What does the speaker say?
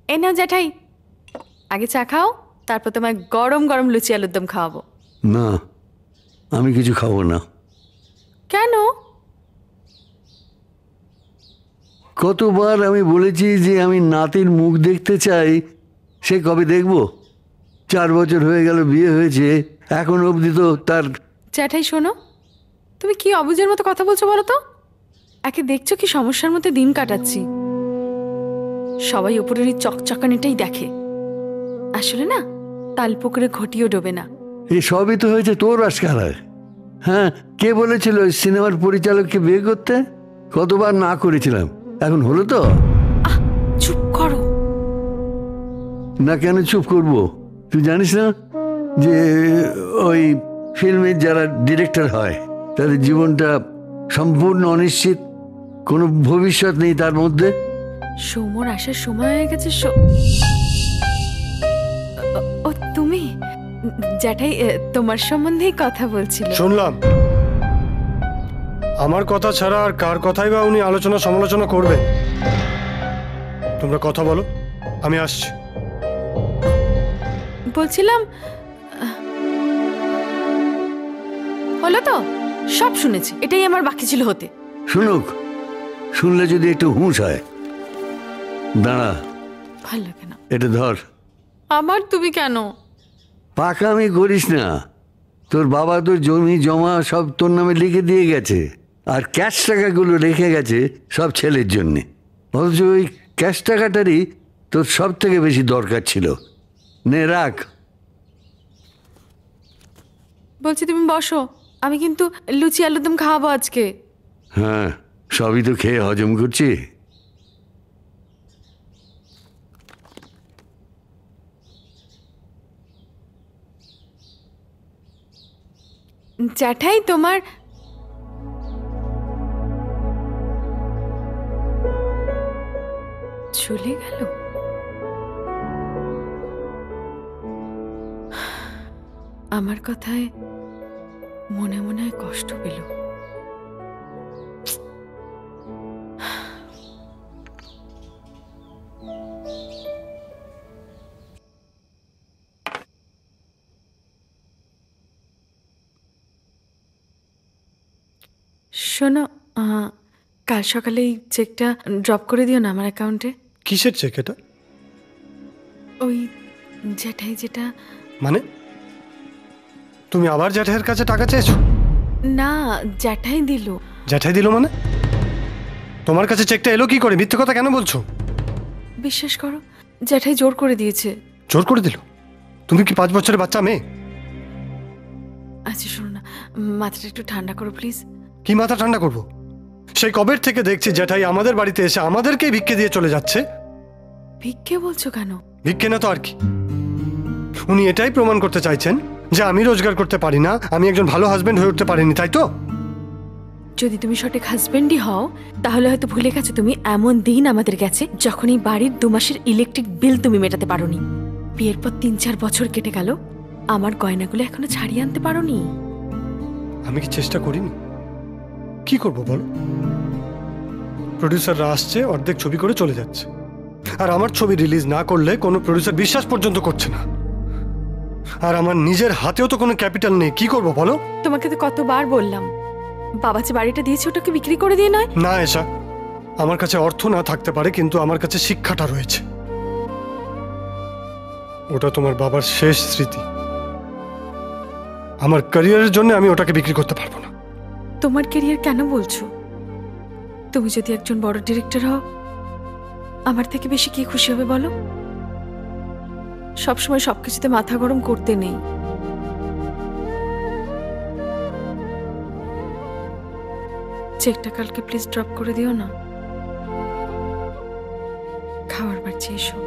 এই নাও জ্যাঠাই, আগে চা খাও, তারপর তোমায় গরম গরম লুচি আলুর দম খাওয়াবো। না, আমি কিছু খাবো না। কেন? কতবার আমি বলেছি যে আমি নাতির মুখ দেখতে চাই, সে কবে দেখবো? 4 বছর হয়ে গেল বিয়ে হয়েছে, এখন অবধি তো তার। জ্যাঠাই শোনো, তুমি কি অবুঝের মতো কথা বলছো বলো তো? একে দেখছো কি সমস্যার মধ্যে দিন কাটাচ্ছি, সবাই উপরের এই চকচকানিটাই দেখে, আসলে না তাল পুকুরে ঘটিও ডোবে না। এই সবই তো হয়েছে তোর আজকালায়। হ্যাঁ, কে বলেছিল সিনেমার পরিচালককে বিয়ে করতে? কতবার না করেছিলাম, এখন হলো তো। চুপ করো না, কেন চুপ করব? তুই জানিস না যে ওই ফিল্মের যারা ডিরেক্টর হয় তাদের জীবনটা সম্পূর্ণ অনিশ্চিত, কোনো ভবিষ্যৎ নেই তার মধ্যে। সৌমর আসার সময় হয়ে গেছে। ও তুমি? জ্যাঠাই তোমার সম্বন্ধেই কথা বলছিল। শুনলাম। আমার কথা ছাড়া আর কার কথাই বা উনি আলোচনা সমালোচনা করবেন? তোমরা কথা বলো, আমি আসছি। বলছিলাম হলো তো, সব শুনেছি, এটাই আমার বাকি ছিল হতে। শুনুক, শুনলে যদি একটু হুঁশ হয়। দাঁড়া, ভাল লাগে না। এটা ধর। আমার তুমি কেন? পাকামি করিস না, তোর বাবা তোর জমি জমা সব তোর নামে লিখে দিয়ে গেছে, আর ক্যাশ টাকাগুলো রেখে গেছে সব ছেলের জন্যে। অথচ ওই ক্যাশ টাকাটারই তোর সব থেকে বেশি দরকার ছিল। নে রাখ। বলছি তুমি বসো, আমি কিন্তু লুচি আলুর দম খাওয়াবো আজকে। হ্যাঁ, সবই তো খেয়ে হজম করছি। জ্যাঠাই তোমার চলে গেল? আমার কথায় মনে মনে কষ্ট পেল। শোনো, কাল সকালে এই চেকটা ড্রপ করে দিও না আমার অ্যাকাউন্টে। কিসের চেক এটা? ওই জ্যাঠাই যেটা। মানে তুমি আবার জ্যাঠাইয়ের কাছে টাকা চেয়েছো? না, জ্যাঠাই দিল। জ্যাঠাই দিল মানে? তোমার কাছে চেকটা এলো কি করে? মিথ্যে কথা কেন বলছো? বিশ্বাস করো, জ্যাঠাই জোর করে দিয়েছে। জোর করে দিল? তুমি কি 5 বছরের বাচ্চা মেয়ে? আচ্ছা শোনো না, মাথাটা একটু ঠান্ডা করো প্লিজ। কি মাথা ঠান্ডা করবো? সেই কবের থেকে দেখছি জ্যাঠাই আমাদের বাড়িতে এসে আমাদেরকেই ভিক্ষে দিয়ে চলে যাচ্ছে। ভিক্ষে বলছো কেন? ভিক্ষে না তো আর কি। উনি এটাই প্রমাণ করতে চাইছেন যে আমি রোজগার করতে পারি না, আমি একজন ভালো হাজবেন্ড হয়ে উঠতে পারিনি, তাই তো? যদি তুমি সঠিক হাজবেন্ডই হও, তাহলে হয়তো ভুলে গেছো তুমি এমন দিন আমাদের গেছে যখন এই বাড়ির 2 মাসের ইলেকট্রিক বিল তুমি মেটাতে পারোনি। বিয়ের পর 3-4 বছর কেটে গেল, আমার গয়নাগুলো এখনো ছাড়িয়ে আনতে পারোনি। আমি কি চেষ্টা করিনি? কি করব বলো? প্রডিউসাররা আসছে, অর্ধেক ছবি করে চলে যাচ্ছে, আর আমার ছবি রিলিজ না করলে কোনো প্রডিউসার বিশ্বাস পর্যন্ত করছে না। আর আমার নিজের হাতেও তো কোনো ক্যাপিটাল নেই, কি করব বলো? তোমাকে তো কতবার বললাম, বাবা যে বাড়িটা দিয়েছে ওটাকে বিক্রি করে দিয়ে নয়। না এসা, আমার কাছে অর্থ না থাকতে পারে, কিন্তু আমার কাছে শিক্ষাটা রয়েছে। ওটা তোমার বাবার শেষ স্মৃতি। আমার ক্যারিয়ারের জন্য আমি ওটাকে বিক্রি করতে পারবো না। তোমার ক্যারিয়ার কেন বলছো? তুমি যদি একজন বড় ডিরেক্টর হও, আমার থেকে বেশি কি খুশি হবে বলো? সবসময় সবকিছুতে মাথা গরম করতে নেই। চেকটা কালকে প্লিজ ড্রপ করে দিও না। খাওয়ার বার চেয়ে এসো।